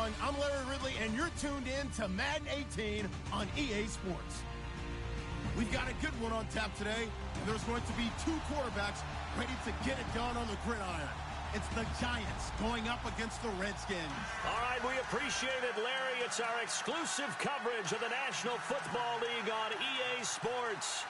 everyone. I'm Larry Ridley, and you're tuned in to Madden 18 on EA Sports. We've got a good one on tap today, and there's going to be two quarterbacks ready to get it done on the gridiron. It's the Giants going up against the Redskins. All right, we appreciate it, Larry. It's our exclusive coverage of the National Football League on EA Sports.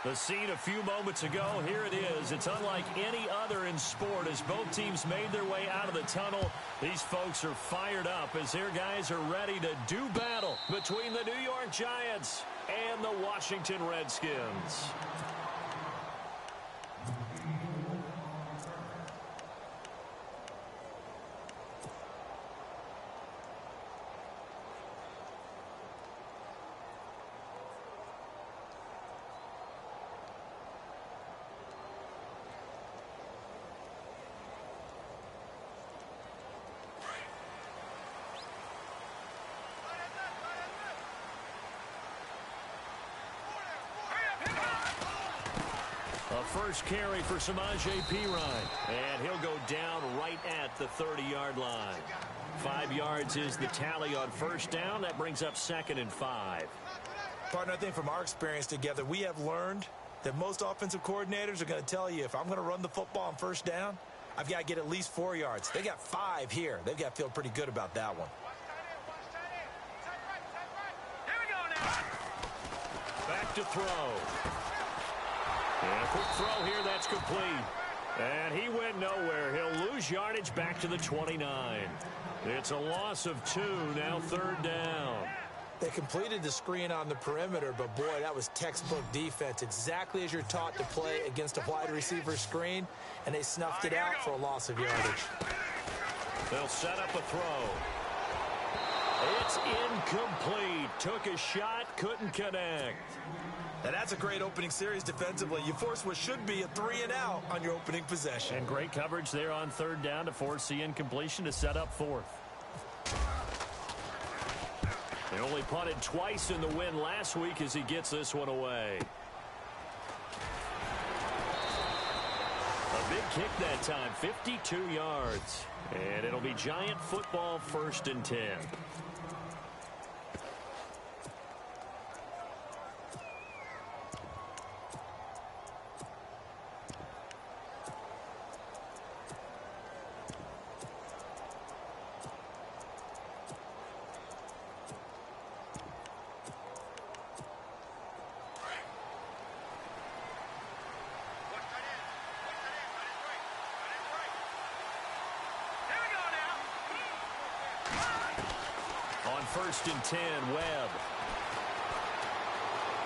The scene a few moments ago, here it is. It's unlike any other in sport as both teams made their way out of the tunnel. These folks are fired up as their guys are ready to do battle between the New York Giants and the Washington Redskins. First carry for Samaje Perine, and he'll go down right at the 30-yard line. 5 yards is the tally on first down. That brings up 2nd and 5. Partner, I think from our experience together, we have learned that most offensive coordinators are going to tell you, if I'm going to run the football on first down, I've got to get at least 4 yards. They got 5 here. They've got to feel pretty good about that one. Back to throw. And a quick throw here, that's complete. And he went nowhere. He'll lose yardage back to the 29. It's a loss of 2, now 3rd down. They completed the screen on the perimeter, but boy, that was textbook defense. Exactly as you're taught to play against a wide receiver screen, and they snuffed it out for a loss of yardage. They'll set up a throw. It's incomplete. Took a shot, couldn't connect. Now that's a great opening series defensively. You force what should be a 3-and-out on your opening possession. And great coverage there on 3rd down to force the incompletion to set up 4th. They only punted twice in the win last week as he gets this one away. A big kick that time, 52 yards. And it'll be Giant football, 1st and 10. On 1st and 10, Webb.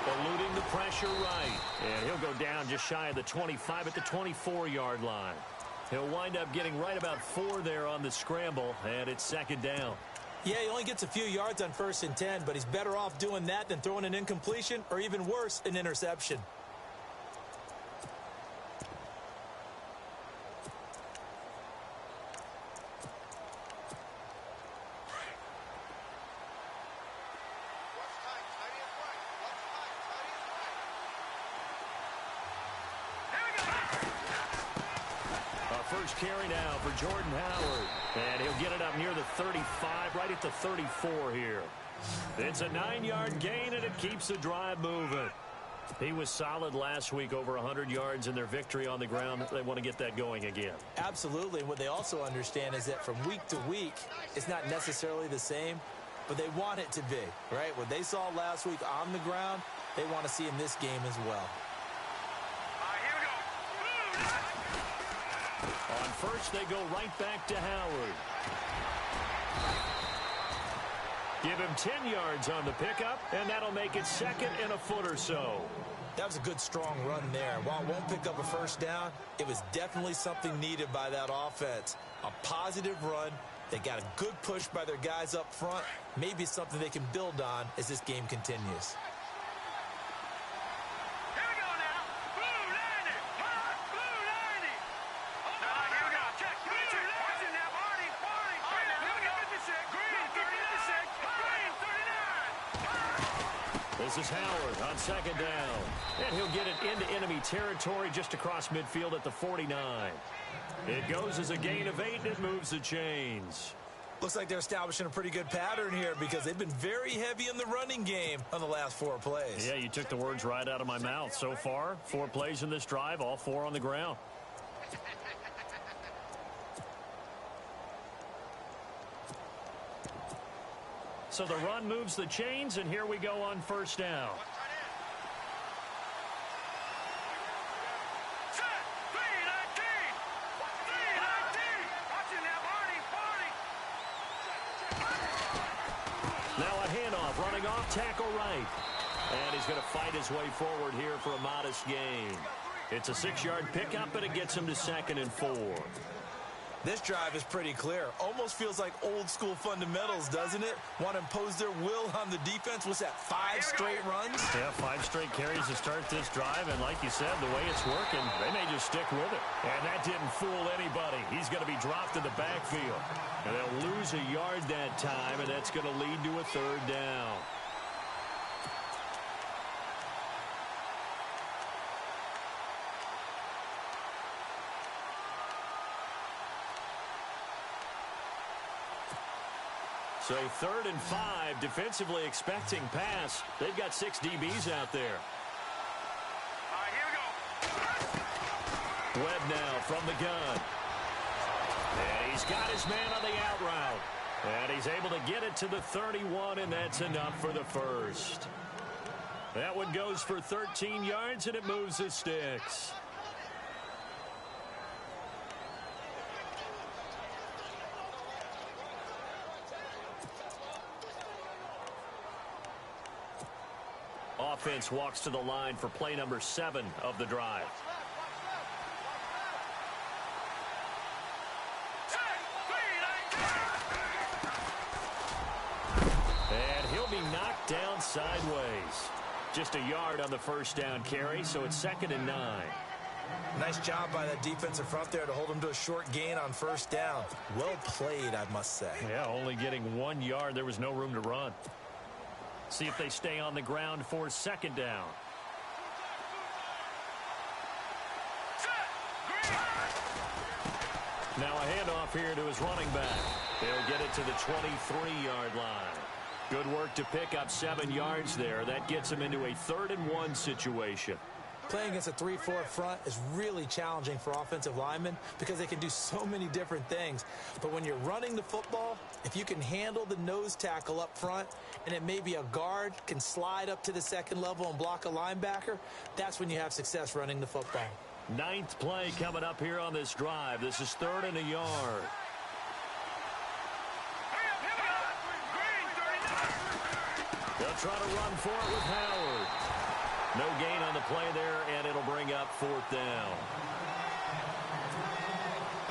Eluding the pressure right. And he'll go down just shy of the 25 at the 24-yard line. He'll wind up getting right about 4 there on the scramble, and it's 2nd down. Yeah, he only gets a few yards on 1st and 10, but he's better off doing that than throwing an incompletion or even worse, an interception. First carry now for Jordan Howard. And he'll get it up near the 35, right at the 34 here. It's a 9-yard gain, and it keeps the drive moving. He was solid last week, over 100 yards in their victory on the ground. They want to get that going again. Absolutely. What they also understand is that from week to week, it's not necessarily the same, but they want it to be, right? What they saw last week on the ground, they want to see in this game as well. On first, they go right back to Howard. Give him 10 yards on the pickup, and that'll make it 2nd and a foot or so. That was a good, strong run there. While it won't pick up a first down, it was definitely something needed by that offense. A positive run. They got a good push by their guys up front. Maybe something they can build on as this game continues. This is Howard on 2nd down. And he'll get it into enemy territory just across midfield at the 49. It goes as a gain of 8, and it moves the chains. Looks like they're establishing a pretty good pattern here because they've been very heavy in the running game on the last 4 plays. Yeah, you took the words right out of my mouth. So far, 4 plays in this drive, all 4 on the ground. So the run moves the chains, and here we go on first down. Now a handoff, running off, tackle right. And he's going to fight his way forward here for a modest gain. It's a 6-yard pickup, and it gets him to 2nd and 4. This drive is pretty clear. Almost feels like old-school fundamentals, doesn't it? Want to impose their will on the defense. What's that, 5 straight runs? Yeah, 5 straight carries to start this drive, and like you said, the way it's working, they may just stick with it. And that didn't fool anybody. He's going to be dropped in the backfield. And they'll lose a yard that time, and that's going to lead to a 3rd down. So 3rd and 5, defensively expecting pass. They've got 6 DBs out there. All right, here we go. Webb now from the gun. And he's got his man on the out route. And he's able to get it to the 31, and that's enough for the first. That one goes for 13 yards, and it moves the sticks. Offense walks to the line for play number 7 of the drive. And he'll be knocked down sideways. Just a yard on the first down carry, so it's 2nd and 9. Nice job by that defensive front there to hold him to a short gain on first down. Well played, I must say. Yeah, only getting 1 yard. There was no room to run. See if they stay on the ground for 2nd down. Now a handoff here to his running back. They'll get it to the 23-yard line. Good work to pick up 7 yards there. That gets him into a 3rd and 1 situation. Playing against a 3-4 front is really challenging for offensive linemen because they can do so many different things. But when you're running the football, if you can handle the nose tackle up front, and it may be a guard can slide up to the 2nd level and block a linebacker, that's when you have success running the football. 9th play coming up here on this drive. This is 3rd and a yard. They'll try to run for it with Howard. No gain on the play there, and it'll bring up 4th down.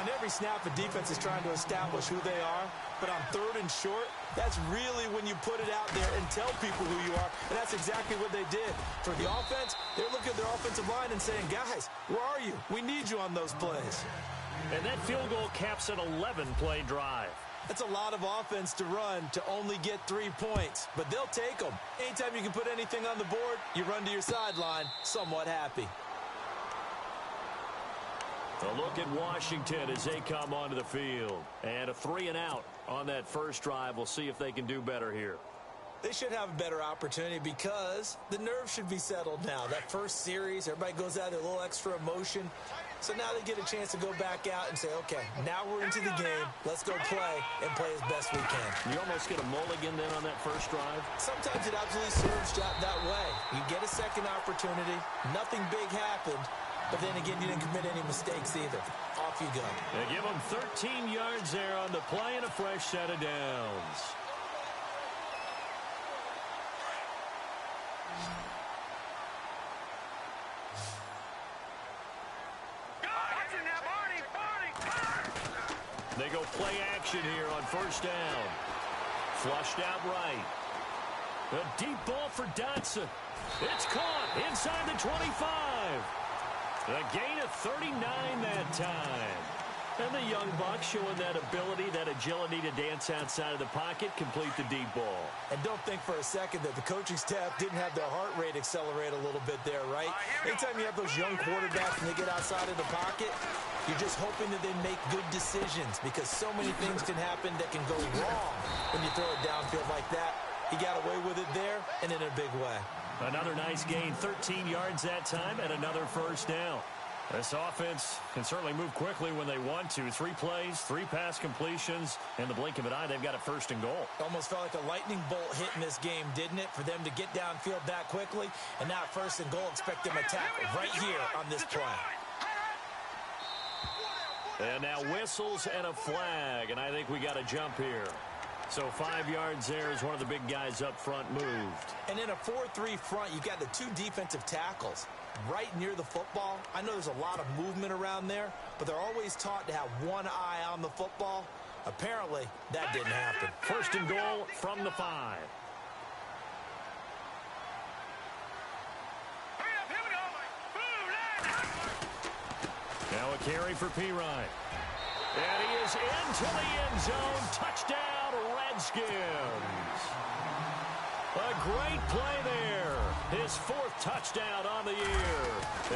On every snap, the defense is trying to establish who they are, but on 3rd and short, that's really when you put it out there and tell people who you are, and that's exactly what they did. For the offense, they're looking at their offensive line and saying, guys, where are you? We need you on those plays. And that field goal caps an 11-play drive. That's a lot of offense to run to only get 3 points, but they'll take them. Anytime you can put anything on the board, you run to your sideline somewhat happy. A look at Washington as they come onto the field. And a 3 and out on that first drive. We'll see if they can do better here. They should have a better opportunity because the nerves should be settled now. That first series, everybody goes out there a little extra emotion. So now they get a chance to go back out and say, okay, now we're into the game. Let's go play and play as best we can. You almost get a mulligan then on that first drive? Sometimes it absolutely serves that way. You get a second opportunity. Nothing big happened. But then again, you didn't commit any mistakes either. Off you go. They give them 13 yards there on the play and a fresh set of downs. They go play action here on first down. Flushed out right. A deep ball for Dotson. It's caught inside the 25. A gain of 39 that time. And the young buck showing that ability, that agility to dance outside of the pocket, complete the deep ball. And don't think for a second that the coaching staff didn't have their heart rate accelerate a little bit there, right? Anytime you have those young quarterbacks and they get outside of the pocket, you're just hoping that they make good decisions because so many things can happen that can go wrong when you throw it downfield like that. He got away with it there and in a big way. Another nice gain, 13 yards that time, and another first down. This offense can certainly move quickly when they want to. 3 plays, 3 pass completions. In the blink of an eye, they've got it first and goal. Almost felt like a lightning bolt hit in this game, didn't it? For them to get downfield that quickly. And now first and goal, expect them to tackle right here on this play. And now whistles and a flag. And I think we got a jump here. So 5 yards there as one of the big guys up front moved. And in a 4-3 front, you've got the 2 defensive tackles right near the football. I know there's a lot of movement around there, but they're always taught to have one eye on the football. Apparently, that didn't happen. First and goal from the 5. Now a carry for P-Ryan. And he is into the end zone. Touchdown, Redskins. A great play there. His 4th touchdown on the year.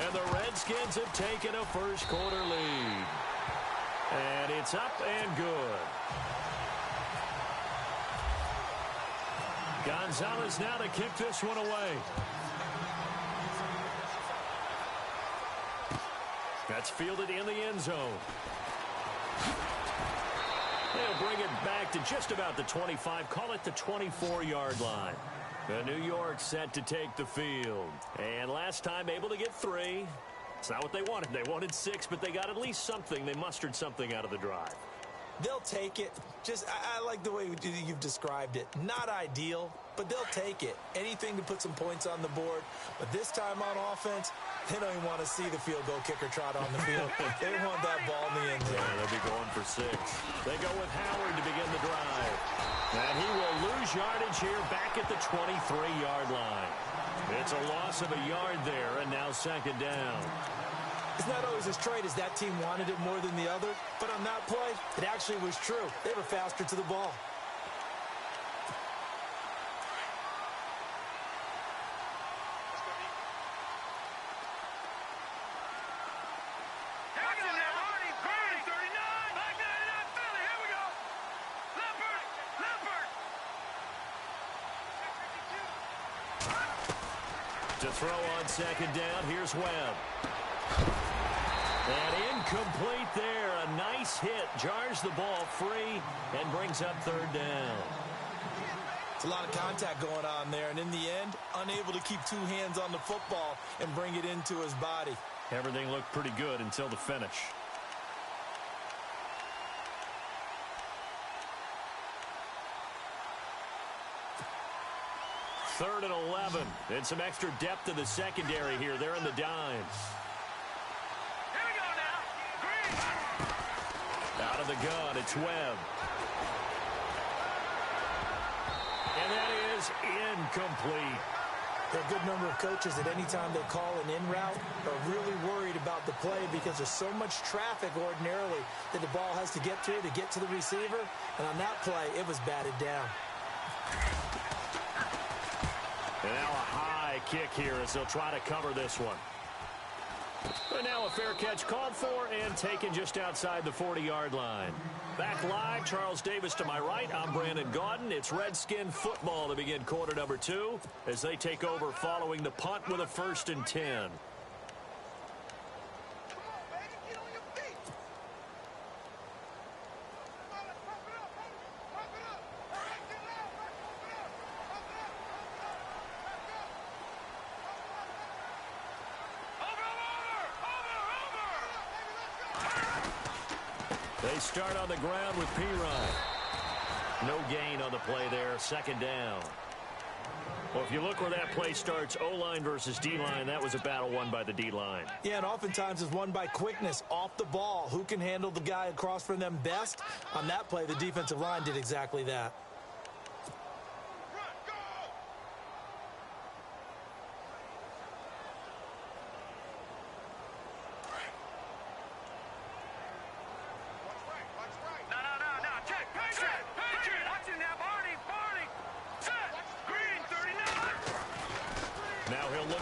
And the Redskins have taken a first quarter lead. And it's up and good. Gonzalez now to kick this one away. That's fielded in the end zone. They'll bring it back to just about the 25. Call it the 24-yard line. The New York set to take the field. And last time able to get 3. It's not what they wanted. They wanted 6, but they got at least something. They mustered something out of the drive. They'll take it. I like the way you've described it. Not ideal, but they'll take it. Anything to put some points on the board. But this time on offense, they don't even want to see the field goal kicker trot on the field. They want that ball in the end zone. Yeah, they'll be going for 6. They go with Howard to begin the drive. And he will lose yardage here back at the 23-yard line. It's a loss of a yard there, and now second down. It's not always as straight as that team wanted it more than the other, but on that play, it actually was true. They were faster to the ball. To throw on second down, here's Webb. And incomplete there. A nice hit. Jars the ball free and brings up third down. It's a lot of contact going on there, and in the end, unable to keep 2 hands on the football and bring it into his body. Everything looked pretty good until the finish. Third and 11. And some extra depth in the secondary here. They're in the dimes. Here we go now. Green. Out of the gun, it's Webb. And that is incomplete. There are a good number of coaches that any time they call an in route are really worried about the play because there's so much traffic ordinarily that the ball has to get through to get to the receiver. And on that play, it was batted down. And now a high kick here as they'll try to cover this one. But now a fair catch called for and taken just outside the 40-yard line. Back live, Charles Davis to my right. I'm Brandon Gaudin. It's Redskin football to begin quarter number 2 as they take over following the punt with a 1st and 10. They start on the ground with P-Ryan. No gain on the play there, second down. Well, if you look where that play starts, O-line versus D-line, that was a battle won by the D-line. Yeah, and oftentimes it's won by quickness off the ball. Who can handle the guy across from them best? On that play, the defensive line did exactly that.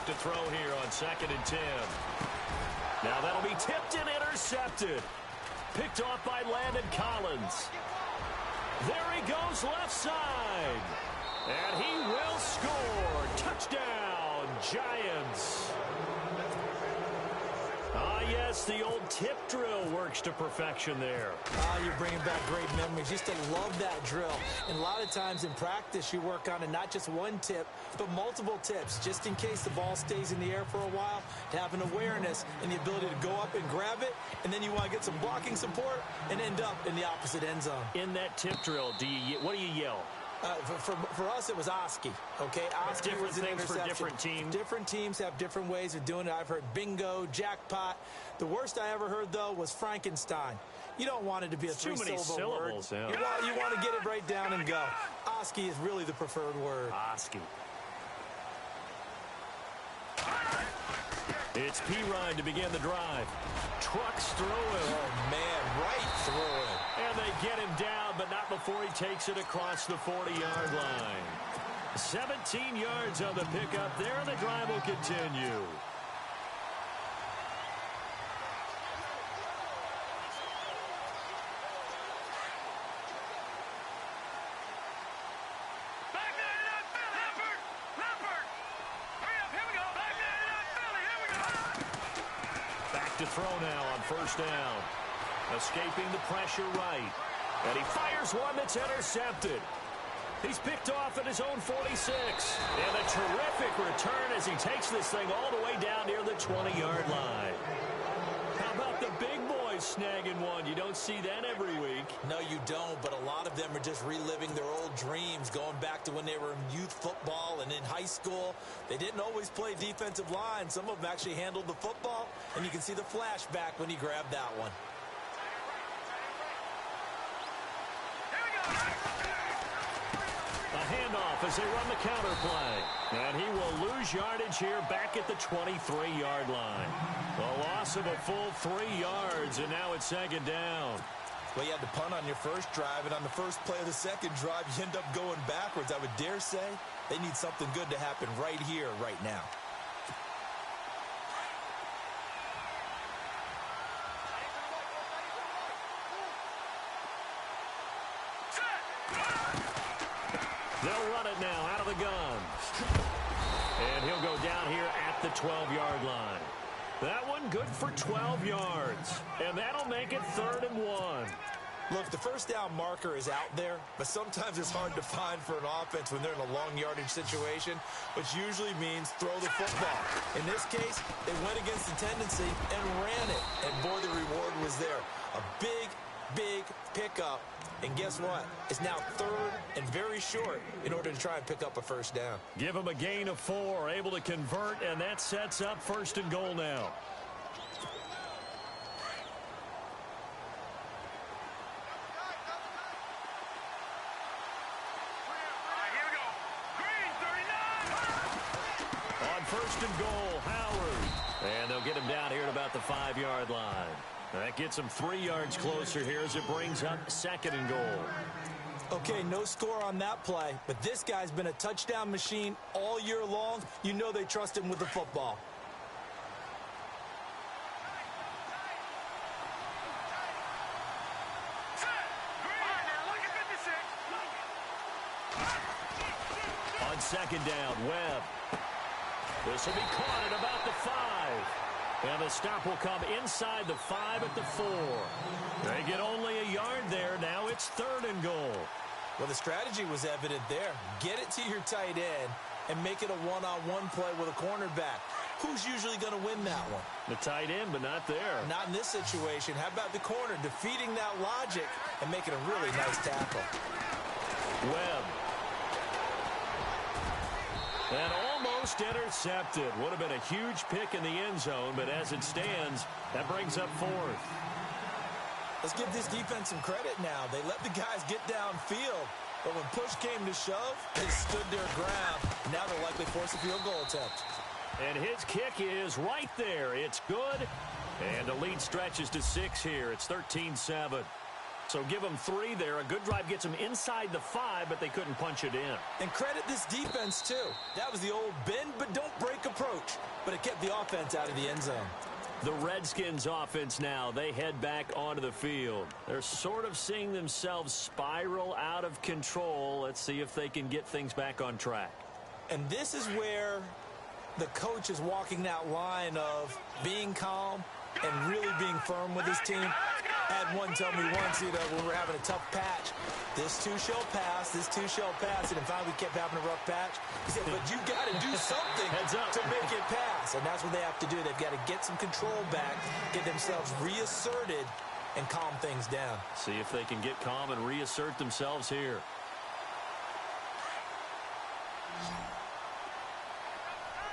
Back to throw here on 2nd and 10. Now that'll be tipped and intercepted. Picked off by Landon Collins. There he goes left side. And he will score. Touchdown, Giants. Ah, yes, the old tip drill works to perfection there. You're bringing back great memories. Used to love that drill. And a lot of times in practice, you work on it, not just one tip, but multiple tips, just in case the ball stays in the air for a while, to have an awareness and the ability to go up and grab it, and then you want to get some blocking support and end up in the opposite end zone. In that tip drill, what do you yell? For us, it was Oski. Okay, Oski different was an things for different teams. Different teams have different ways of doing it. I've heard bingo, jackpot. The worst I ever heard, though, was Frankenstein. You don't want it to be a three-syllable word. Yeah. You want to get it right down and go. Oski is really the preferred word. Oski. It's P-Ryan to begin the drive. Trucks through him. Oh, man, right through him. And they get him down, but not before he takes it across the 40-yard line. 17 yards on the pickup there, and the drive will continue. To throw now on 1st down. Escaping the pressure right. And he fires one that's intercepted. He's picked off at his own 46. And a terrific return as he takes this thing all the way down near the 20-yard line. How about the big boys snagging one? You don't see that every week. No, you don't, but a lot of them are just reliving their old dreams, going back to when they were in youth football and in high school. They didn't always play defensive line. Some of them actually handled the football, and you can see the flashback when he grabbed that one. A handoff as they run the counter play. And he will lose yardage here back at the 23-yard line. A loss of a full 3 yards, and now it's 2nd down. Well, you had to punt on your first drive, and on the first play of the second drive, you end up going backwards. I would dare say they need something good to happen right here, right now. They'll run it now out of the gun. And he'll go down here at the 12-yard line. That one good for 12 yards. And that'll make it 3rd and 1. Look, the first down marker is out there, but sometimes it's hard to find for an offense when they're in a long yardage situation, which usually means throw the football. In this case, they went against the tendency and ran it. And boy, the reward was there. A big, big pickup. And guess what? It's now 3rd and very short in order to try and pick up a first down. Give him a gain of 4, able to convert, and that sets up 1st and goal now. On 1st and goal, Howard. And they'll get him down here at about the 5-yard line. That gets him 3 yards closer here as it brings up 2nd and goal. Okay, no score on that play, but this guy's been a touchdown machine all year long. You know they trust him with the football. On 2nd down, Webb. This will be caught at about the 5. And the stop will come inside the 5 at the 4. They get only a yard there. Now it's 3rd and goal. Well, the strategy was evident there. Get it to your tight end and make it a one-on-one play with a cornerback. Who's usually going to win that one? The tight end, but not there. Not in this situation. How about the corner defeating that logic and making a really nice tackle? Webb. And almost intercepted. Would have been a huge pick in the end zone, but as it stands, that brings up 4th. Let's give this defense some credit now. They let the guys get downfield, but when push came to shove, they stood their ground. Now they'll likely force a field goal attempt. And his kick is right there. It's good. And the lead stretches to 6 here. It's 13-7. So give them 3 there. A good drive gets them inside the 5, but they couldn't punch it in. And credit this defense, too. That was the old bend but don't break approach. But it kept the offense out of the end zone. The Redskins offense now, they head back onto the field. They're sort of seeing themselves spiral out of control. Let's see if they can get things back on track. And this is where the coach is walking that line of being calm and really being firm with his team. I had one tell me once, when we were having a tough patch, this too shall pass, this too shall pass. And finally we kept having a rough patch. He said, but you got to do something to make it pass. And that's what they have to do. They've got to get some control back, get themselves reasserted, and calm things down. See if they can get calm and reassert themselves here.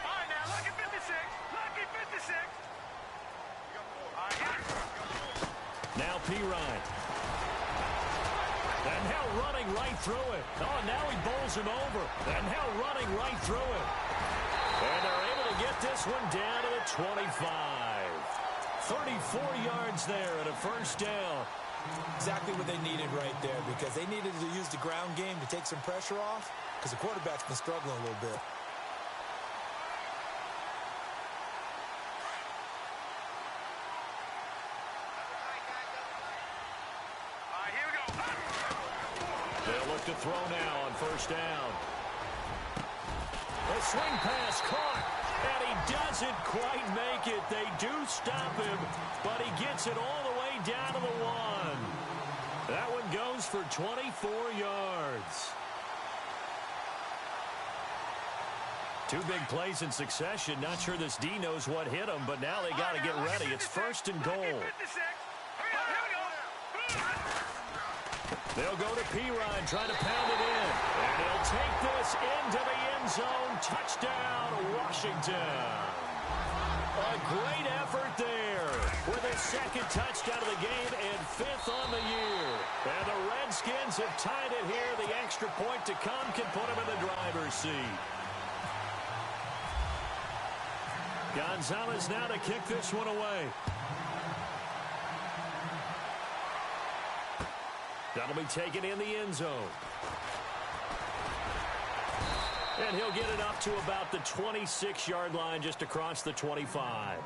All right, now, lucky 56. Lucky 56. All right, now Pirine. And now running right through it. Oh, and now he bowls him over. And now running right through it. And they're able to get this one down to the 25. 34 yards there and a first down. Exactly what they needed right there, because they needed to use the ground game to take some pressure off, because the quarterback's been struggling a little bit. To throw now on first down. A swing pass caught, and he doesn't quite make it. They do stop him, but he gets it all the way down to the 1. That one goes for 24 yards. 2 big plays in succession. Not sure this D knows what hit him, but now they got to get ready. It's first and goal. They'll go to Pirine, trying to pound it in. And he'll take this into the end zone. Touchdown, Washington. A great effort there with a second touchdown of the game and 5th on the year. And the Redskins have tied it here. The extra point to come can put them in the driver's seat. Gonzalez now to kick this one away. That'll be taken in the end zone. And he'll get it up to about the 26-yard line, just across the 25.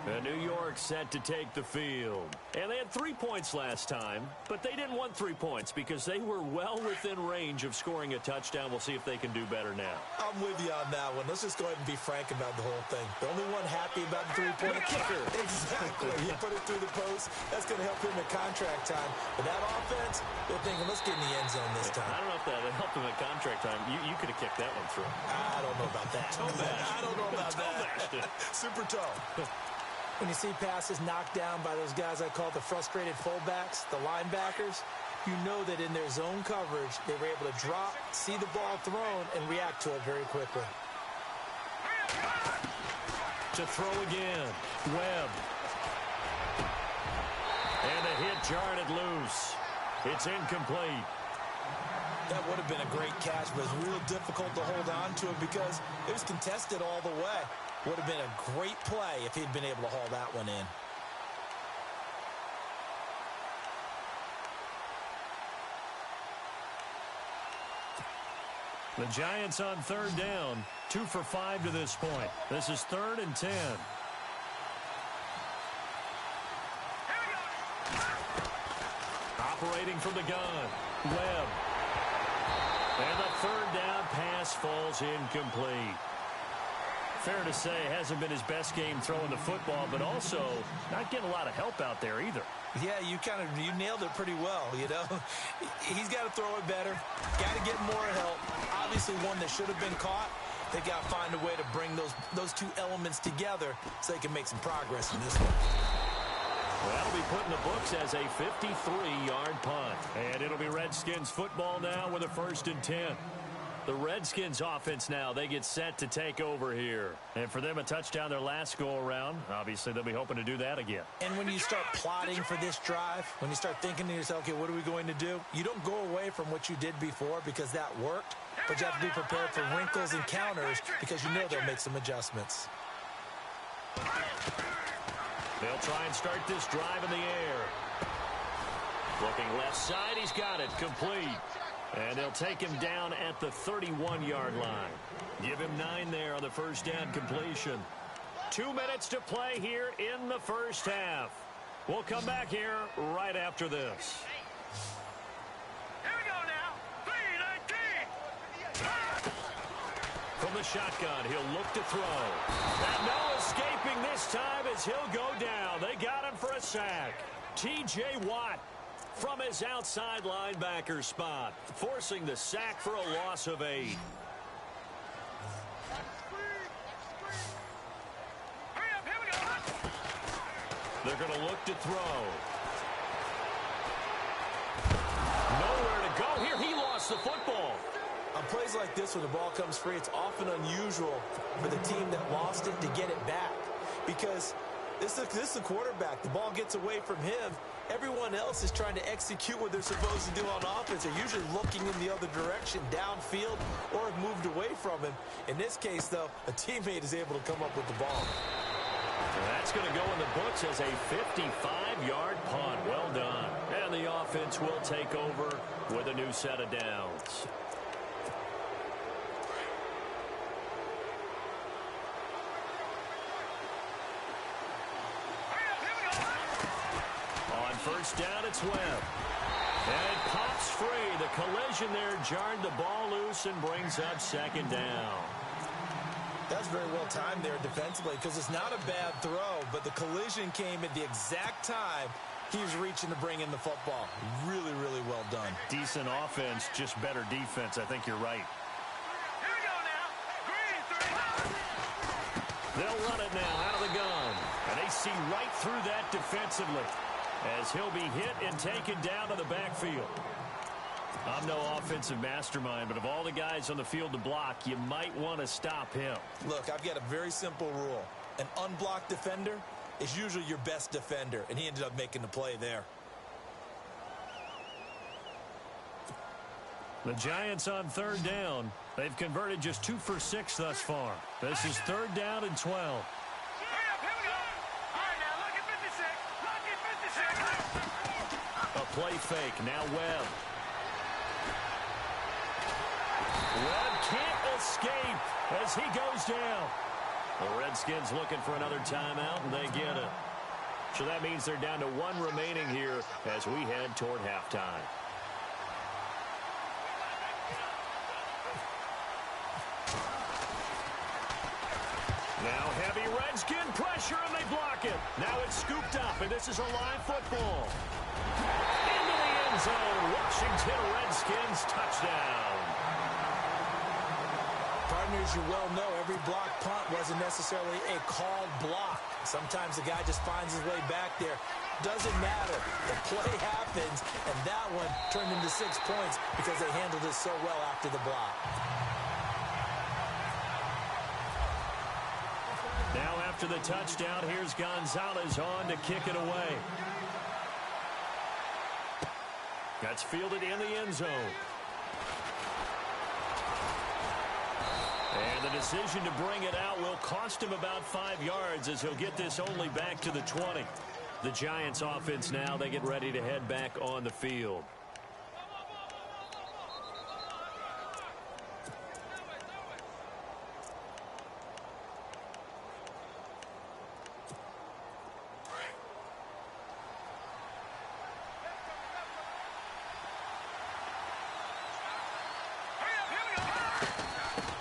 And New York set to take the field. And they had 3 points last time, but they didn't want 3 points because they were well within range of scoring a touchdown. We'll see if they can do better now. I'm with you on that one. Let's just go ahead and be frank about the whole thing. The only one happy about the 3-point kicker. Exactly. He put it through the post. That's going to help him in contract time. But that offense, they're thinking, let's get in the end zone this time. I don't know if that helped him in contract time. You could have kicked that one through. I don't know about that. I don't know about that. Super toe. When you see passes knocked down by those guys I call the frustrated fullbacks, the linebackers, you know that in their zone coverage, they were able to drop, see the ball thrown, and react to it very quickly. To throw again, Webb. And a hit jarred it loose. It's incomplete. That would have been a great catch, but it's real difficult to hold on to it because it was contested all the way. Would have been a great play if he'd been able to haul that one in. The Giants on 3rd down, 2 for 5 to this point. This is 3rd and 10. Operating from the gun, Webb. And the 3rd down pass falls incomplete. Fair to say, hasn't been his best game throwing the football, but also not getting a lot of help out there either. Yeah, you nailed it pretty well, you know. He's got to throw it better, got to get more help. Obviously one that should have been caught. They got to find a way to bring those 2 elements together so they can make some progress in this one. Well, that'll be put in the books as a 53-yard punt. And it'll be Redskins football now with a 1st and 10. The Redskins offense now, they get set to take over here. And for them, a touchdown their last go-around. Obviously, they'll be hoping to do that again. And when you start plotting for this drive, when you start thinking to yourself, okay, what are we going to do? You don't go away from what you did before because that worked, but you have to be prepared for wrinkles and counters because you know they'll make some adjustments. They'll try and start this drive in the air. Looking left side, he's got it, complete. And they'll take him down at the 31-yard line. Give him 9 there on the first down completion. 2 minutes to play here in the first half. We'll come back here right after this. Here we go now. 3-19. From the shotgun, he'll look to throw. And no escaping this time as he'll go down. They got him for a sack. T.J. Watt from his outside linebacker spot, forcing the sack for a loss of 8. They're going to look to throw. Nowhere to go here. He lost the football. On plays like this, when the ball comes free, it's often unusual for the team that lost it to get it back. Because this is the quarterback. The ball gets away from him. Everyone else is trying to execute what they're supposed to do on offense. They're usually looking in the other direction, downfield, or have moved away from him. In this case, though, a teammate is able to come up with the ball. That's going to go in the books as a 55-yard punt. Well done. And the offense will take over with a new set of downs. On first down, it's Webb. And it pops free. The collision there jarred the ball loose and brings up second down. That's very well timed there defensively because it's not a bad throw, but the collision came at the exact time he was reaching to bring in the football. Really, really well done. Decent offense, just better defense. I think you're right. Here we go now. Green 3. They'll run it now out of the gun. And they see right through that defensively as he'll be hit and taken down to the backfield. I'm no offensive mastermind, but of all the guys on the field to block, you might want to stop him. Look, I've got a very simple rule. An unblocked defender is usually your best defender, and he ended up making the play there. The Giants on third down. They've converted just 2 for 6 thus far. This is third down and 12. Hurry up, here we go. All right, now, look at 56. Look at 56. A play fake. Now Webb. Webb can't escape as he goes down. The Redskins looking for another timeout, and they get it. So that means they're down to 1 remaining here as we head toward halftime. Now heavy Redskin pressure, and they block it. Now it's scooped up, and this is a live football. Into the end zone. Washington Redskins touchdown. Partners, you well know every block punt wasn't necessarily a called block. Sometimes the guy just finds his way back there. Doesn't matter. The play happens, and that one turned into 6 points because they handled it so well after the block. Now after the touchdown, here's Gonzalez on to kick it away. That's fielded in the end zone. And the decision to bring it out will cost him about 5 yards as he'll get this only back to the 20. The Giants offense now, they get ready to head back on the field.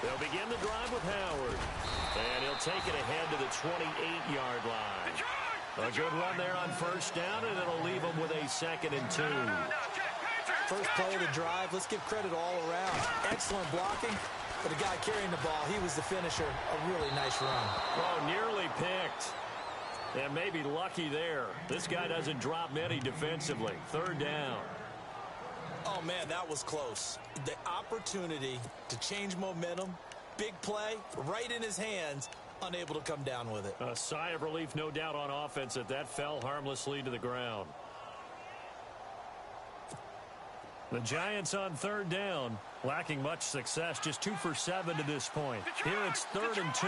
They'll begin the drive with Howard. And he'll take it ahead to the 28-yard line. A good run there on first down, and it'll leave them with a 2nd and 2. First play of the drive, let's give credit all around. Excellent blocking, but the guy carrying the ball, he was the finisher. A really nice run. Oh, nearly picked. And maybe lucky there. This guy doesn't drop many defensively. Third down. Oh, man, that was close. The opportunity to change momentum, big play, right in his hands, unable to come down with it. A sigh of relief, no doubt, on offense that fell harmlessly to the ground. The Giants on third down, lacking much success, just 2 for 7 to this point. Here it's 3rd and 2.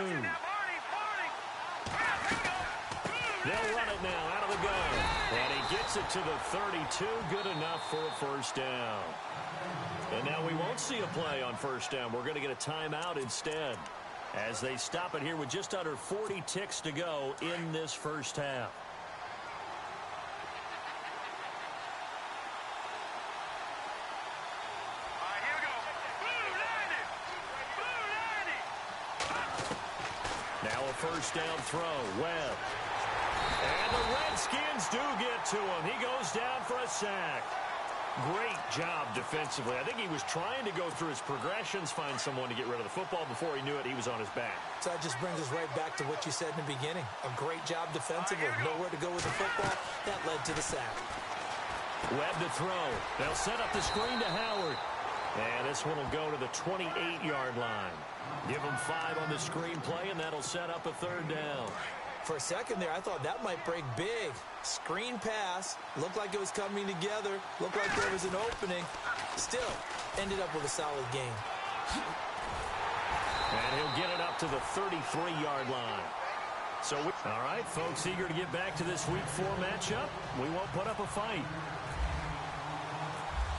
They'll run it now out of the gun. And he gets Gets it to the 32. Good enough for a first down. And now we won't see a play on first down. We're going to get a timeout instead, as they stop it here with just under 40 ticks to go in this first half. All right, here we go. Blue 90. Blue 90. Now a first down throw. Webb. And the Redskins do get to him. He goes down for a sack. Great job defensively. I think he was trying to go through his progressions, find someone to get rid of the football. Before he knew it, he was on his back. So that just brings us right back to what you said in the beginning. A great job defensively. Nowhere to go with the football. That led to the sack. Webb to throw. They'll set up the screen to Howard. And this one will go to the 28-yard line. Give him 5 on the screen play, and that'll set up a third down. For a second there, I thought that might break big. Screen pass. Looked like it was coming together. Looked like there was an opening. Still, ended up with a solid game. And he'll get it up to the 33-yard line. So, all right, folks, eager to get back to this Week 4 matchup. We won't put up a fight.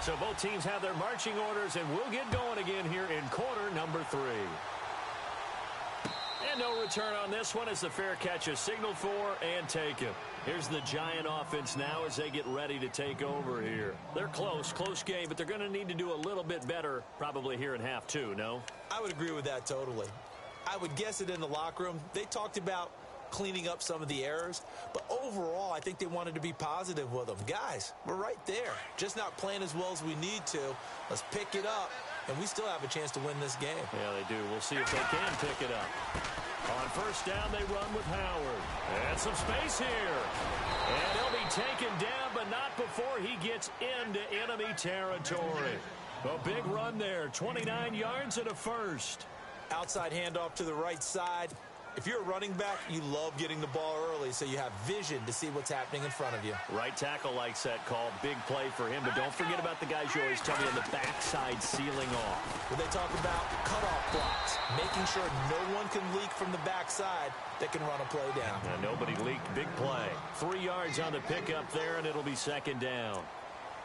So both teams have their marching orders, and we'll get going again here in quarter number 3. And no return on this one as the fair catch is signaled for and taken. Here's the Giant offense now as they get ready to take over here. They're close game, but they're going to need to do a little bit better probably here in half 2, no? I would agree with that totally. I would guess it in the locker room. They talked about cleaning up some of the errors, but overall, I think they wanted to be positive with them. Guys, we're right there. Just not playing as well as we need to. Let's pick it up, and we still have a chance to win this game. Yeah, they do. We'll see if they can pick it up. On first down, they run with Howard. And some space here. And he'll be taken down, but not before he gets into enemy territory. A big run there, 29 yards and a first. Outside handoff to the right side. If you're a running back, you love getting the ball early so you have vision to see what's happening in front of you. Right tackle likes that call. Big play for him, but don't forget about the guys you always tell me on the backside sealing off. When they talk about cutoff blocks, making sure no one can leak from the backside that can run a play down. Now, nobody leaked. Big play. 3 yards on the pickup there, and it'll be second down.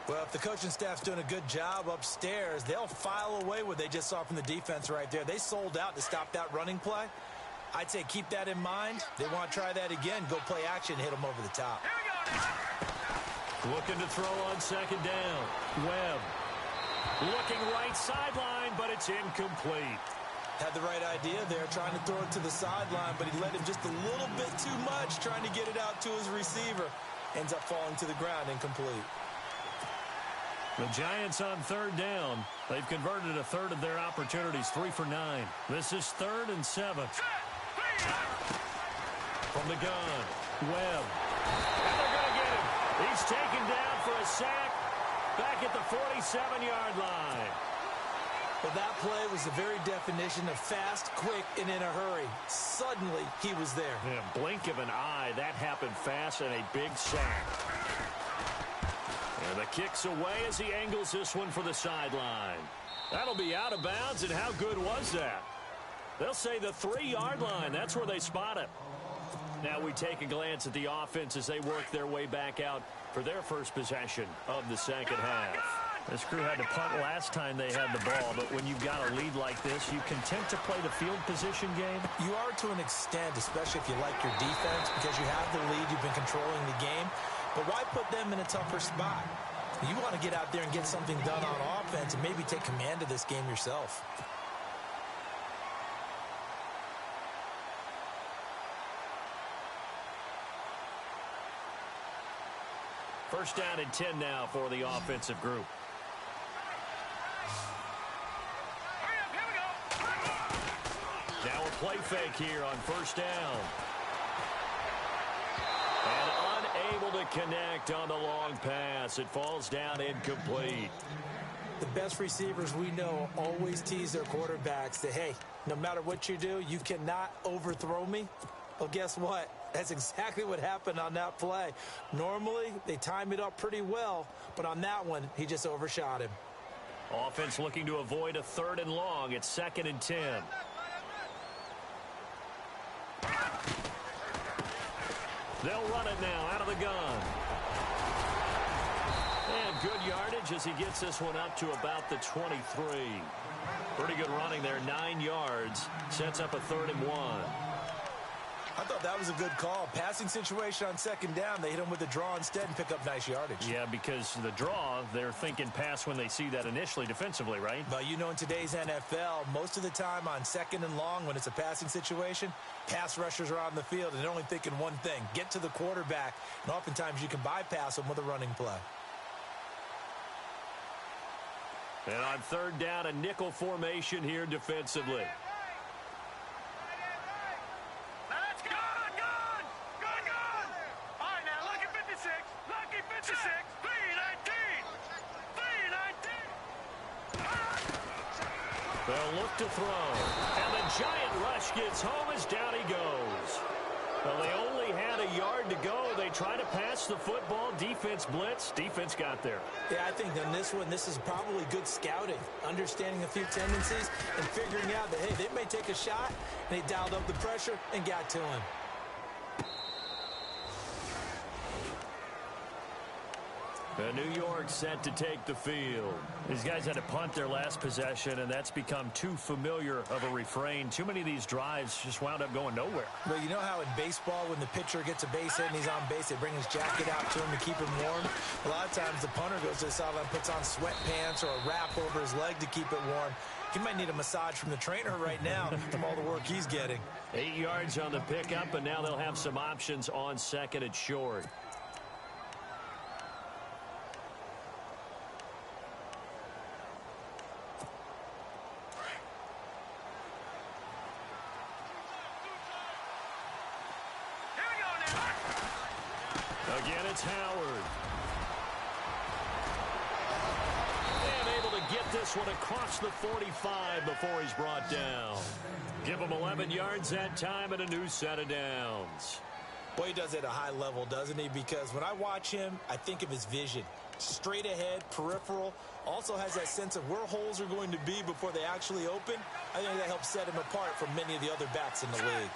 Well, if the coaching staff's doing a good job upstairs, they'll file away what they just saw from the defense right there. They sold out to stop that running play. I'd say keep that in mind. They want to try that again. Go play action, hit them over the top. Looking to throw on second down. Webb. Looking right sideline, but it's incomplete. Had the right idea there, trying to throw it to the sideline, but he led him just a little bit too much, trying to get it out to his receiver. Ends up falling to the ground, incomplete. The Giants on third down. They've converted a third of their opportunities, 3 for 9. This is 3rd and 7. From the gun, Webb. And they're going to get him. He's taken down for a sack back at the 47-yard line. Well, that play was the very definition of fast, quick, and in a hurry. Suddenly, he was there. In a blink of an eye, that happened fast and a big sack. And the kick's away as he angles this one for the sideline. That'll be out of bounds, and how good was that? They'll say the 3-yard line. That's where they spot it. Now we take a glance at the offense as they work their way back out for their first possession of the second half. This crew had to punt last time they had the ball, but when you've got a lead like this, you content to play the field position game? You are to an extent, especially if you like your defense, because you have the lead, you've been controlling the game. But why put them in a tougher spot? You want to get out there and get something done on offense and maybe take command of this game yourself. First down and 10 now for the offensive group. Now a play fake here on first down. And unable to connect on the long pass. It falls down incomplete. The best receivers we know always tease their quarterbacks that, hey, no matter what you do, you cannot overthrow me. Well, guess what? That's exactly what happened on that play. Normally, they time it up pretty well, but on that one, he just overshot him. Offense looking to avoid a 3rd and long. It's 2nd and 10. They'll run it now out of the gun. And good yardage as he gets this one up to about the 23. Pretty good running there, 9 yards. Sets up a 3rd and 1. I thought that was a good call. Passing situation on 2nd down. They hit him with a draw instead and pick up nice yardage. Yeah, because the draw, they're thinking pass when they see that initially defensively, right? But you know, in today's NFL, most of the time on 2nd and long when it's a passing situation, pass rushers are on the field and they're only thinking one thing, get to the quarterback. And oftentimes you can bypass them with a running play. And on 3rd down, a nickel formation here defensively. That's good. Good. Good. Good. All right, now look at 56. Lucky 56. 319. 319. They'll look to throw. And the giant rush gets home as down he goes. Well, they only had a yard to go. They try to pass the football. Defense blitz. Defense got there. Yeah, I think on this one, this is probably good scouting, understanding a few tendencies and figuring out that, hey, they may take a shot, and they dialed up the pressure and got to him. New York set to take the field. These guys had to punt their last possession, and that's become too familiar of a refrain. Too many of these drives just wound up going nowhere. Well, you know how in baseball, when the pitcher gets a base hit and he's on base, they bring his jacket out to him to keep him warm? A lot of times the punter goes to the sideline, puts on sweatpants or a wrap over his leg to keep it warm. He might need a massage from the trainer right now from all the work he's getting. 8 yards on the pickup, and now they'll have some options on 2nd and short. Again, it's Howard. And able to get this one across the 45 before he's brought down. Give him 11 yards that time and a new set of downs. Boy, he does it at a high level, doesn't he? Because when I watch him, I think of his vision. Straight ahead, peripheral. Also has that sense of where holes are going to be before they actually open. I think that helps set him apart from many of the other backs in the league.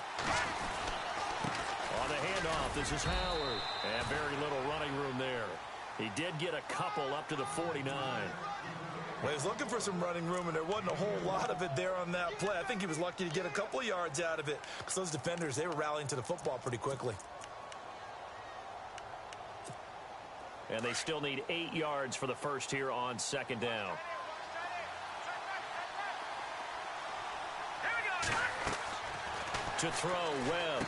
On the handoff, this is Howard. And very little running room there. He did get a couple up to the 49. Well, he was looking for some running room, and there wasn't a whole lot of it there on that play. I think he was lucky to get a couple of yards out of it because those defenders, they were rallying to the football pretty quickly. And they still need 8 yards for the first here on 2nd down. To throw, Webb.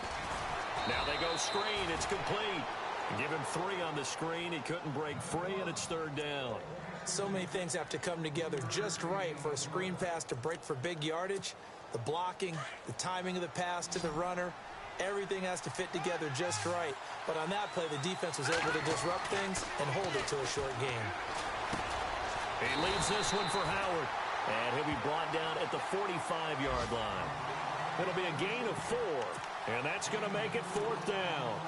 Now they go screen. It's complete. Give him 3 on the screen. He couldn't break free, and it's 3rd down. So many things have to come together just right for a screen pass to break for big yardage. The blocking, the timing of the pass to the runner, everything has to fit together just right. But on that play, the defense was able to disrupt things and hold it to a short game. He leaves this one for Howard. And he'll be brought down at the 45-yard line. It'll be a gain of 4. And that's going to make it 4th down.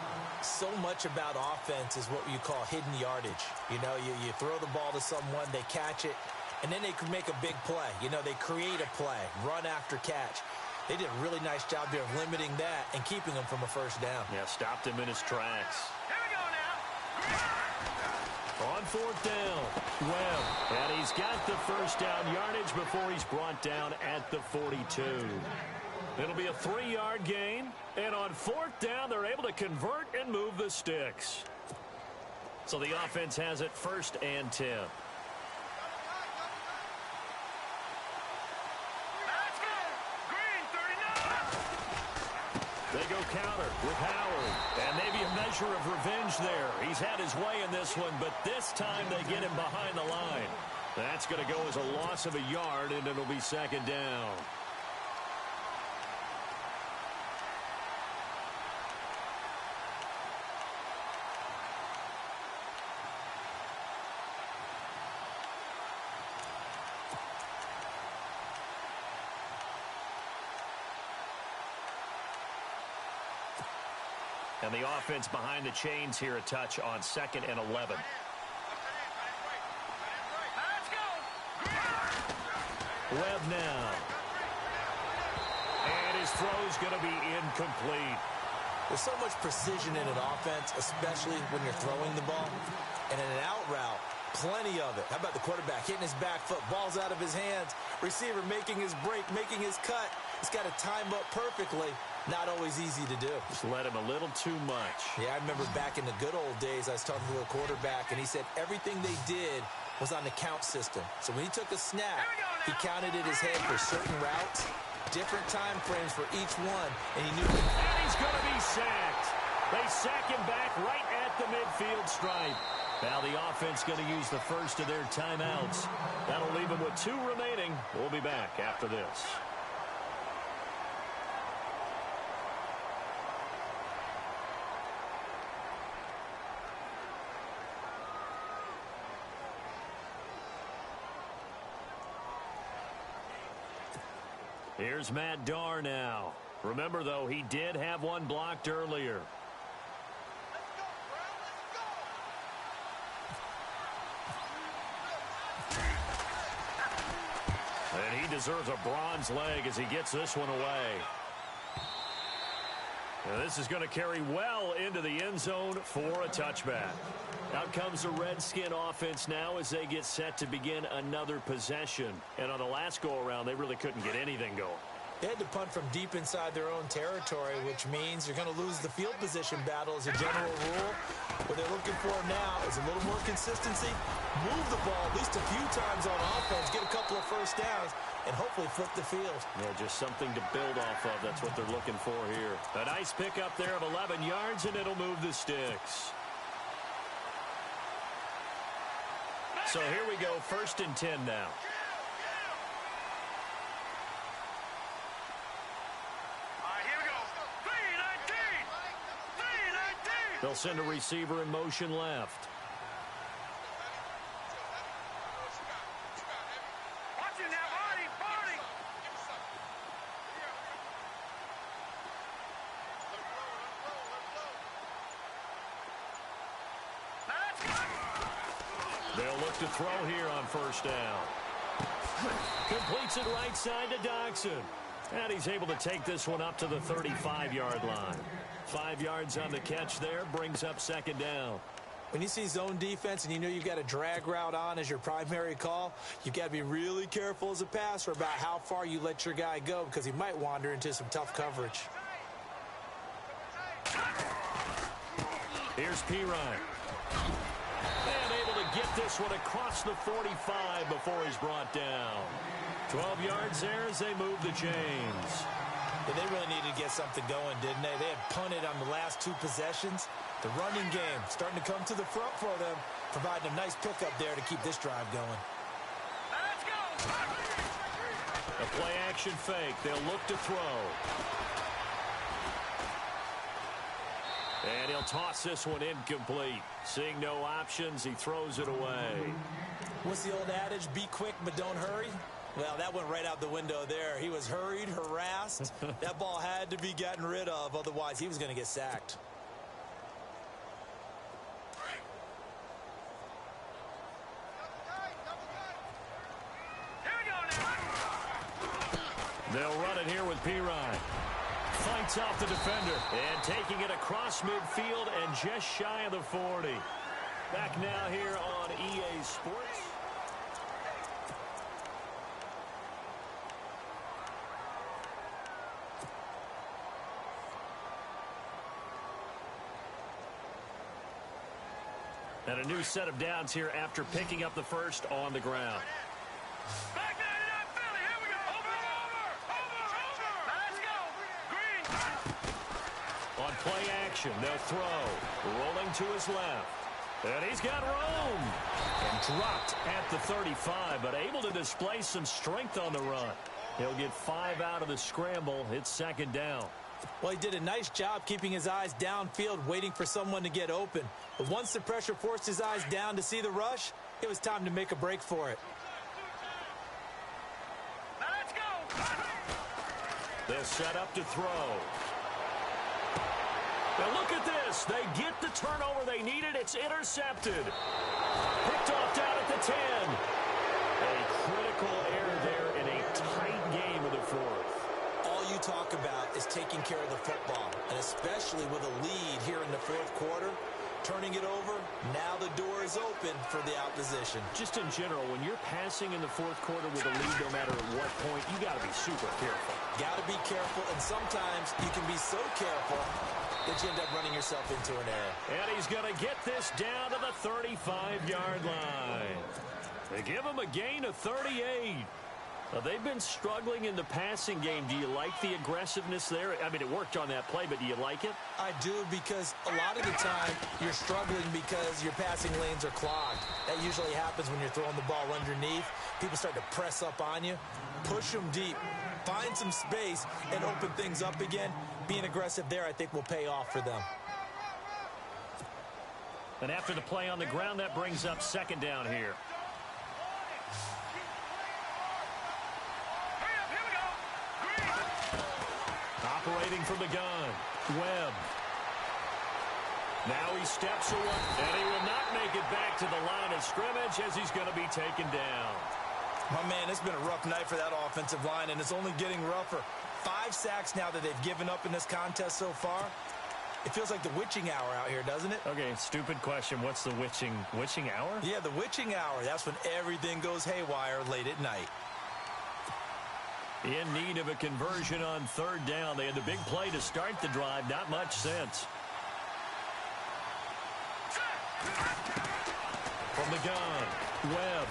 So much about offense is what you call hidden yardage. You know, you throw the ball to someone, they catch it, and then they can make a big play. You know, they create a play, run after catch. They did a really nice job there of limiting that and keeping him from a first down. Yeah, stopped him in his tracks. Here we go now. On 4th down, Webb. And he's got the first down yardage before he's brought down at the 42. It'll be a 3-yard gain. And on 4th down, they're able to convert and move the sticks. So the offense has it 1st and 10. Let's go. Green, 39. They go counter with Howard. And maybe a measure of revenge there. He's had his way in this one, but this time they get him behind the line. That's going to go as a loss of a yard, and it'll be 2nd down. And the offense behind the chains here a touch on 2nd and 11. Let's go. Webb now. And his throw's going to be incomplete. There's so much precision in an offense, especially when you're throwing the ball. And in an out route, Plenty of it. How about the quarterback hitting his back foot, ball's out of his hands, receiver making his break, making his cut. He's got to time up perfectly. Not always easy to do. Just let him a little too much. Yeah, I remember back in the good old days, I was talking to a quarterback, and he said everything they did was on the count system. So when he took a snap, he counted in his head for certain routes, different time frames for each one, and he knew. And he's going to be sacked. They sack him back right at the midfield stripe. Now the offense going to use the first of their timeouts. That'll leave them with 2 remaining. We'll be back after this. Here's Matt Darr now. Remember, though, he did have one blocked earlier. And he deserves a bronze leg as he gets this one away. And this is going to carry well into the end zone for a touchback. Out comes the Redskin offense now as they get set to begin another possession. And on the last go-around, they really couldn't get anything going. They had to punt from deep inside their own territory, which means you're going to lose the field position battle as a general rule. What they're looking for now is a little more consistency, move the ball at least a few times on offense, get a couple of first downs, and hopefully flip the field. Yeah, just something to build off of. That's what they're looking for here. A nice pickup there of 11 yards, and it'll move the sticks. So here we go, 1st and 10 now. They'll send a receiver in motion left. Watch it now, Barney! They'll look to throw here on 1st down. Completes it right side to Dodson. And he's able to take this one up to the 35-yard line. 5 yards on the catch there, brings up 2nd down. When you see zone defense and you know you've got a drag route on as your primary call, you've got to be really careful as a passer about how far you let your guy go because he might wander into some tough coverage. Here's Pirine. And able to get this one across the 45 before he's brought down. 12 yards there as they move the chains. Yeah, they really needed to get something going, didn't they? They had punted on the last 2 possessions. The running game starting to come to the front for them, providing a nice pickup there to keep this drive going. Let's go! A play-action fake. They'll look to throw. And he'll toss this one incomplete. Seeing no options, he throws it away. What's the old adage? Be quick, but don't hurry. Well, that went right out the window there. He was hurried, harassed. That ball had to be gotten rid of, otherwise he was going to get sacked. Here we go now! They'll run it here with Pirine. Fights off the defender. And taking it across midfield and just shy of the 40. Back now here on EA Sports. And a new set of downs here after picking up the first on the ground. Back 99 Philly, here we go! Over! Let's go! Green! On play action, they'll throw. Rolling to his left. And he's got room. And dropped at the 35, but able to display some strength on the run. He'll get 5 out of the scramble. It's 2nd down. Well, he did a nice job keeping his eyes downfield, waiting for someone to get open. But once the pressure forced his eyes down to see the rush, it was time to make a break for it. Let's go! They'll set up to throw. Now look at this. They get the turnover they needed. It's intercepted. Picked off down at the 10. A critical error there in a tight game of the 4th. All you talk about is taking care of the football, and especially with a lead here in the 4th quarter. Turning it over, now the door is open for the opposition. Just in general, when you're passing in the fourth quarter with a lead, no matter at what point, you got to be super careful. Got to be careful, and sometimes you can be so careful that you end up running yourself into an error. And he's going to get this down to the 35-yard line. They give him a gain of 38. They've been struggling in the passing game. Do you like the aggressiveness there? I mean, it worked on that play, but do you like it? I do, because a lot of the time you're struggling because your passing lanes are clogged. That usually happens when you're throwing the ball underneath. People start to press up on you. Push them deep. Find some space and open things up again. Being aggressive there, I think, will pay off for them. And after the play on the ground, that brings up second down here. Operating from the gun, Webb. Now he steps away, and he will not make it back to the line of scrimmage as he's going to be taken down. My man, it's been a rough night for that offensive line, and it's only getting rougher. 5 sacks now that they've given up in this contest so far. It feels like the witching hour out here, doesn't it? Okay, stupid question. What's the witching hour? Yeah, the witching hour. That's when everything goes haywire late at night. In need of a conversion on third down. They had the big play to start the drive. Not much sense. From the gun, Webb.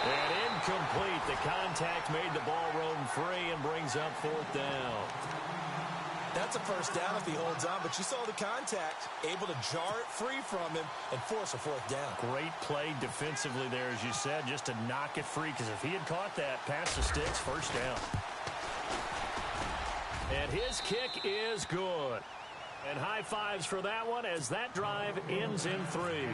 And incomplete. The contact made the ball roam free and brings up fourth down. That's a first down if he holds on, but you saw the contact, able to jar it free from him and force a fourth down. Great play defensively there, as you said, just to knock it free, because if he had caught that, past the sticks, first down. And his kick is good. And high fives for that one as that drive ends in 3.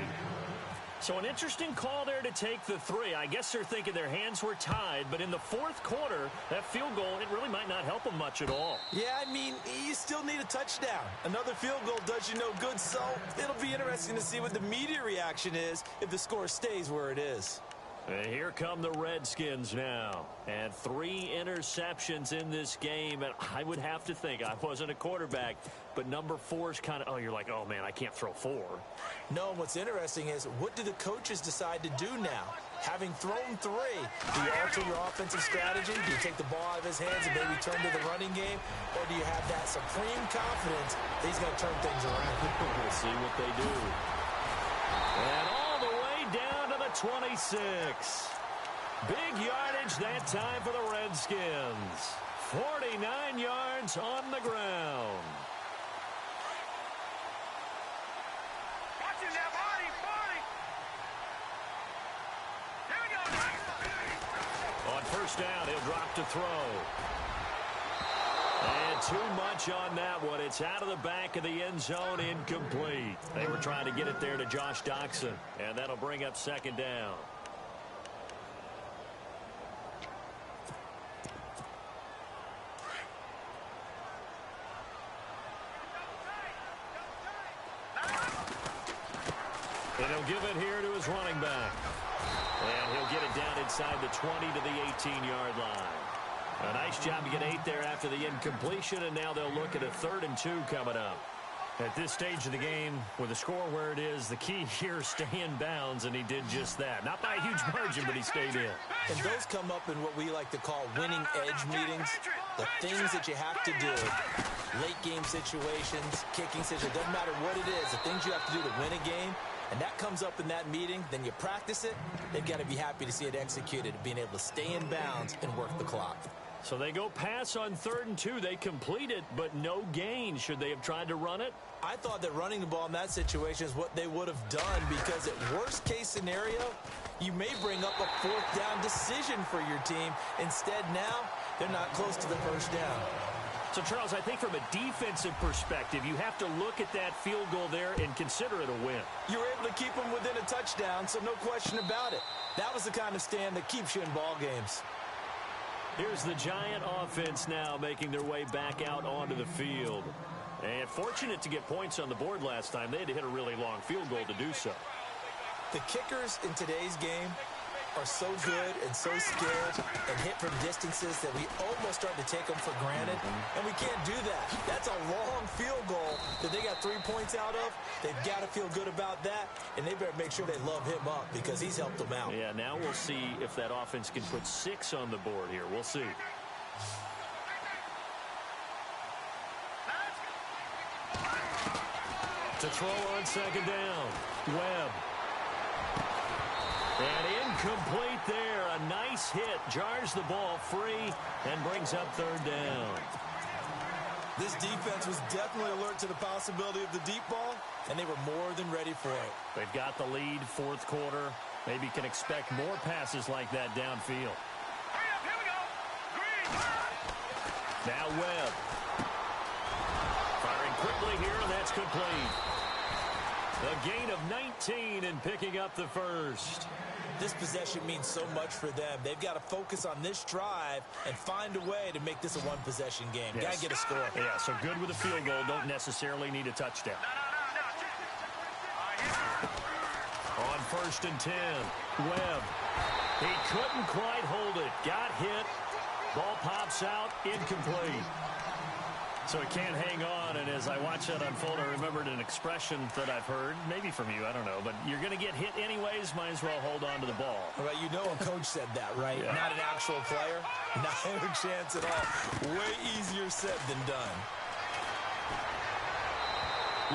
So an interesting call there to take the 3. I guess they're thinking their hands were tied, but in the fourth quarter, that field goal, it really might not help them much at all. Yeah, I mean, you still need a touchdown. Another field goal does you no good, so it'll be interesting to see what the media reaction is if the score stays where it is. And here come the Redskins now. And 3 interceptions in this game. And I would have to think, I wasn't a quarterback, but number 4 is kind of, oh, you're like, oh, man, I can't throw 4. No, what's interesting is, what do the coaches decide to do now? Having thrown 3, do you alter your offensive strategy? Do you take the ball out of his hands and maybe turn to the running game? Or do you have that supreme confidence that he's going to turn things around? We'll see what they do. And all the way down to the 26. Big yardage that time for the Redskins. 49 yards on the ground. Watch him now, body. Here we go. On first down, he'll drop to throw. And too much on that one. It's out of the back of the end zone, incomplete. They were trying to get it there to Josh Doxson, and that'll bring up second down. And he'll give it here to his running back. And he'll get it down inside the 20 to the 18-yard line. A nice job to get 8 there after the incompletion, and now they'll look at a 3rd and 2 coming up. At this stage of the game, with the score where it is, the key here is stay in bounds, and he did just that. Not by a huge margin, but he stayed in. And those come up in what we like to call winning edge meetings. The things that you have to do, late game situations, kicking situations, doesn't matter what it is, the things you have to do to win a game, and that comes up in that meeting, then you practice it, they've got to be happy to see it executed, being able to stay in bounds and work the clock. So they go pass on 3rd and 2. They complete it, but no gain. Should they have tried to run it? I thought that running the ball in that situation is what they would have done, because at worst case scenario, you may bring up a 4th down decision for your team. Instead now, they're not close to the first down. So, Charles, I think from a defensive perspective, you have to look at that field goal there and consider it a win. You were able to keep them within a touchdown, so no question about it. That was the kind of stand that keeps you in ball games. Here's the Giant offense now making their way back out onto the field. And fortunate to get points on the board last time. They had to hit a really long field goal to do so. The kickers in today's game are so good and so skilled and hit from distances that we almost start to take them for granted, and we can't do that. That's a long field goal that they got 3 points out of. They've got to feel good about that, and they better make sure they love him up because he's helped them out. Yeah, now we'll see if that offense can put 6 on the board here. We'll see. To throw on second down, Webb. And incomplete there. A nice hit. Jars the ball free and brings up third down. This defense was definitely alert to the possibility of the deep ball, and they were more than ready for it. They've got the lead, fourth quarter. Maybe can expect more passes like that downfield. Here we go. Green. Now Webb. Firing quickly here, and that's complete. A gain of 19 and picking up the first. This possession means so much for them. They've got to focus on this drive and find a way to make this a one-possession game. Yes. Got to get a score. Yeah, so good with a field goal. Don't necessarily need a touchdown. On 1st and 10, Webb. He couldn't quite hold it. Got hit. Ball pops out. Incomplete. So he can't hang on, and as I watch that unfold, I remembered an expression that I've heard, maybe from you, I don't know, but you're going to get hit anyways, might as well hold on to the ball. Well, you know a coach said that, right? Yeah. Not an actual player. Not a chance at all. Way easier said than done.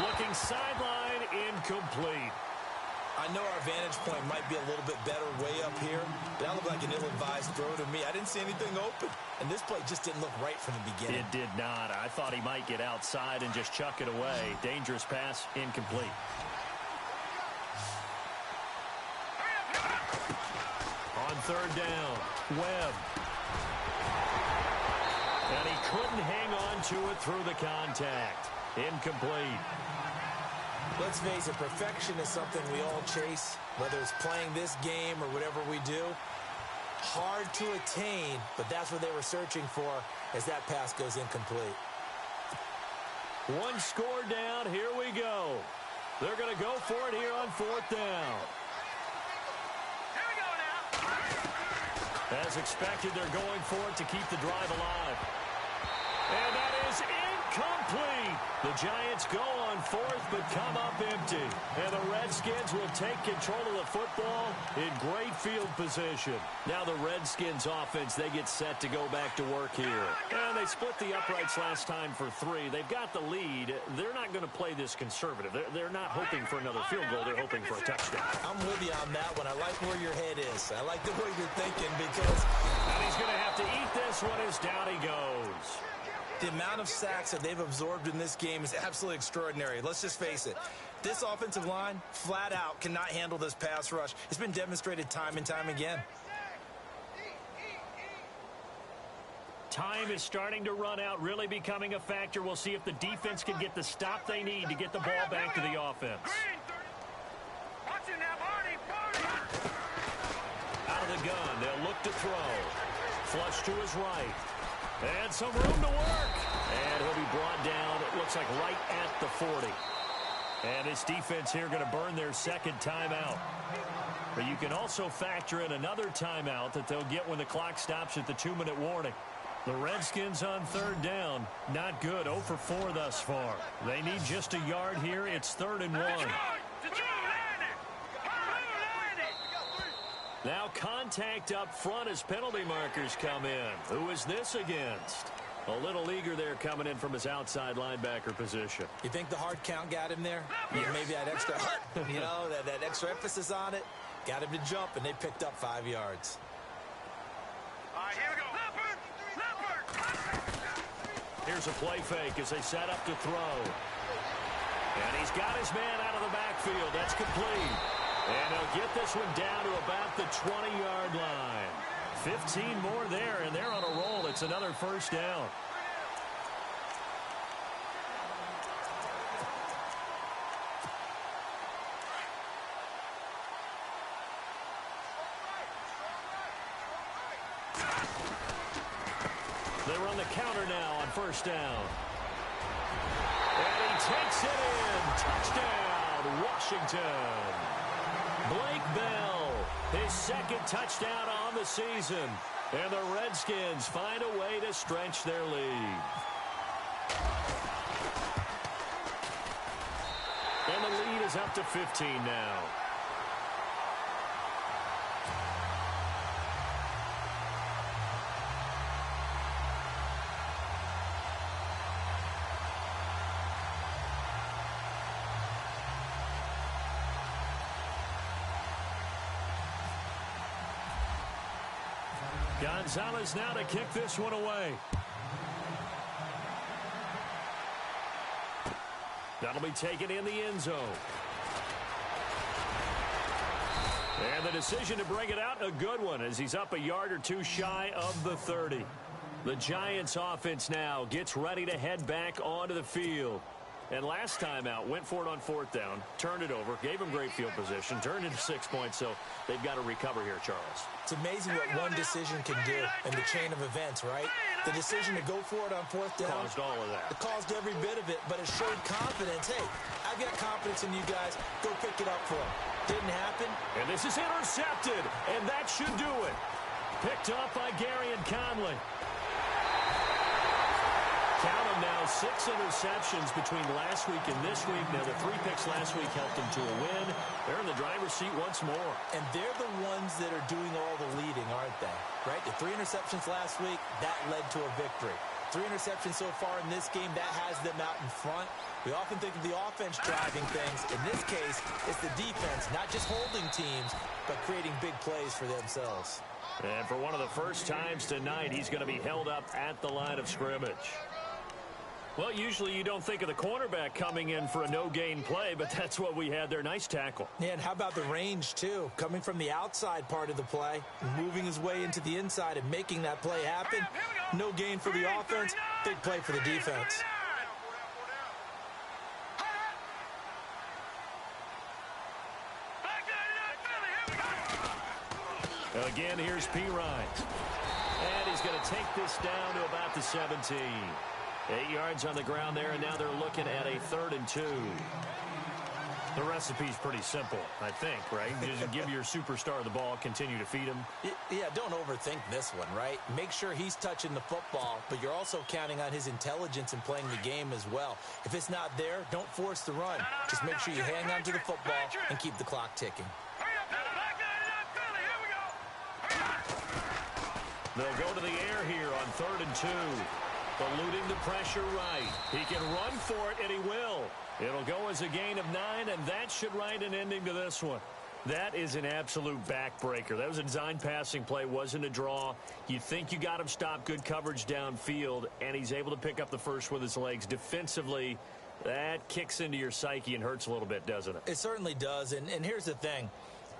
Looking sideline, incomplete. I know our vantage point might be a little bit better way up here, but that looked like an ill-advised throw to me. I didn't see anything open, and this play just didn't look right from the beginning. It did not. I thought he might get outside and just chuck it away. Dangerous pass, incomplete. On third down, Webb. And he couldn't hang on to it through the contact. Incomplete. Let's face it, perfection is something we all chase, whether it's playing this game or whatever we do. Hard to attain, but that's what they were searching for as that pass goes incomplete. One score down, here we go. They're going to go for it here on 4th down. Here we go now. As expected, they're going for it to keep the drive alive. And that is incomplete. The Giants go on 4th, but come up empty. And the Redskins will take control of the football in great field position. Now the Redskins offense, they get set to go back to work here. And they split the uprights last time for 3. They've got the lead. They're not going to play this conservative. They're not hoping for another field goal. They're hoping for a touchdown. I'm with you on that one. I like where your head is. I like the way you're thinking because... And he's going to have to eat this one as down he goes. The amount of sacks that they've absorbed in this game is absolutely extraordinary. Let's just face it. This offensive line, flat out, cannot handle this pass rush. It's been demonstrated time and time again. Time is starting to run out, really becoming a factor. We'll see if the defense can get the stop they need to get the ball back to the offense. Watch it now, Barney. Out of the gun, they'll look to throw. Flush to his right. And some room to work. And he'll be brought down, it looks like right at the 40. And this defense here going to burn their second timeout. But you can also factor in another timeout that they'll get when the clock stops at the 2-minute warning. The Redskins on 3rd down, not good, 0 for 4 thus far. They need just a yard here. It's 3rd and 1. Now contact up front as penalty markers come in. Who is this against? A little leaguer there coming in from his outside linebacker position. You think the hard count got him there? Yeah, maybe that extra, that extra emphasis on it. Got him to jump, and they picked up 5 yards. All right, here we go. Leopard! Here's a play fake as they set up to throw. And he's got his man out of the backfield. That's complete. And he'll get this one down to about the 20-yard line. 15 more there, and they're on a roll. It's another first down. They run the counter now on first down. And he takes it in. Touchdown, Washington. Blake Bell His second touchdown on the season. And the Redskins find a way to stretch their lead. And the lead is up to 15 now. Gonzalez now to kick this one away. That'll be taken in the end zone. And the decision to bring it out, a good one, as he's up a yard or two shy of the 30. The Giants offense now gets ready to head back onto the field. And last time out, went for it on fourth down, turned it over, gave him great field position, turned into 6 points, so they've got to recover here, Charles. It's amazing what one decision can do in the chain of events, right? The decision to go for it on fourth down. Caused all of that. It caused every bit of it, but it showed confidence. Hey, I've got confidence in you guys. Go pick it up for them. Didn't happen. And this is intercepted, and that should do it. Picked up by Gary and Conley. Count them now, 6 interceptions between last week and this week. Now, the 3 picks last week helped them to a win. They're in the driver's seat once more. And they're the ones that are doing all the leading, aren't they? Right? The 3 interceptions last week, that led to a victory. 3 interceptions so far in this game, that has them out in front. We often think of the offense driving things. In this case, it's the defense, not just holding teams, but creating big plays for themselves. And for one of the first times tonight, he's going to be held up at the line of scrimmage. Well, usually you don't think of the cornerback coming in for a no-gain play, but that's what we had there. Nice tackle. Yeah, and how about the range, too? Coming from the outside part of the play, moving his way into the inside and making that play happen. No gain for the offense, big play for the defense. Again, here's P. Ryan. And he's going to take this down to about the 17. 8 yards on the ground there, and now they're looking at a 3rd and 2. The recipe's pretty simple, I think, right? Just give your superstar the ball, continue to feed him. Yeah, don't overthink this one, right? Make sure he's touching the football, but you're also counting on his intelligence in playing the game as well. If it's not there, don't force the run. Just make sure you hang on to the football and keep the clock ticking. They'll go to the air here on 3rd and 2. Eluding the pressure right. He can run for it, and he will. It'll go as a gain of 9, and that should write an ending to this one. That is an absolute backbreaker. That was a design passing play, wasn't a draw. You think you got him stopped, good coverage downfield, and he's able to pick up the first with his legs. Defensively, that kicks into your psyche and hurts a little bit, doesn't it? It certainly does, and here's the thing.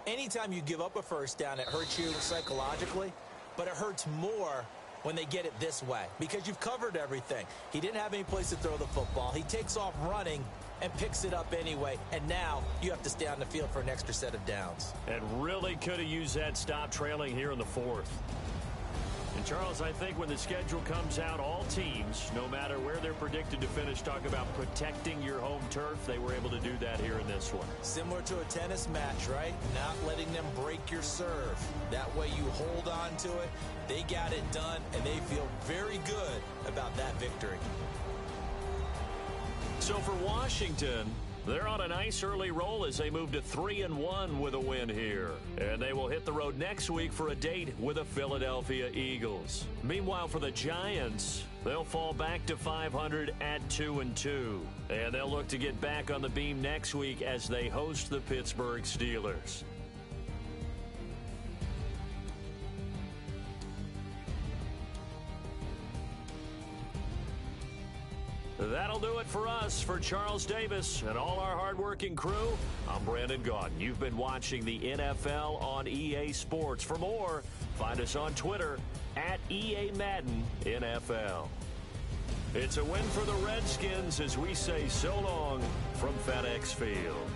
Anytime you give up a first down, it hurts you psychologically, but it hurts more when they get it this way, because you've covered everything. He didn't have any place to throw the football. He takes off running and picks it up anyway, and now you have to stay on the field for an extra set of downs. And really could have used that stop trailing here in the 4th. And, Charles, I think when the schedule comes out, all teams, no matter where they're predicted to finish, talk about protecting your home turf. They were able to do that here in this one. Similar to a tennis match, right? Not letting them break your serve. That way you hold on to it. They got it done, and they feel very good about that victory. So for Washington, they're on a nice early roll as they move to 3-1 with a win here. And they will hit the road next week for a date with the Philadelphia Eagles. Meanwhile, for the Giants, they'll fall back to 500 at 2-2. And they'll look to get back on the beam next week as they host the Pittsburgh Steelers. That'll do it for us. For Charles Davis and all our hardworking crew, I'm Brandon Gaudin. You've been watching the NFL on EA Sports. For more, find us on Twitter at EA Madden NFL. It's a win for the Redskins as we say so long from FedEx Field.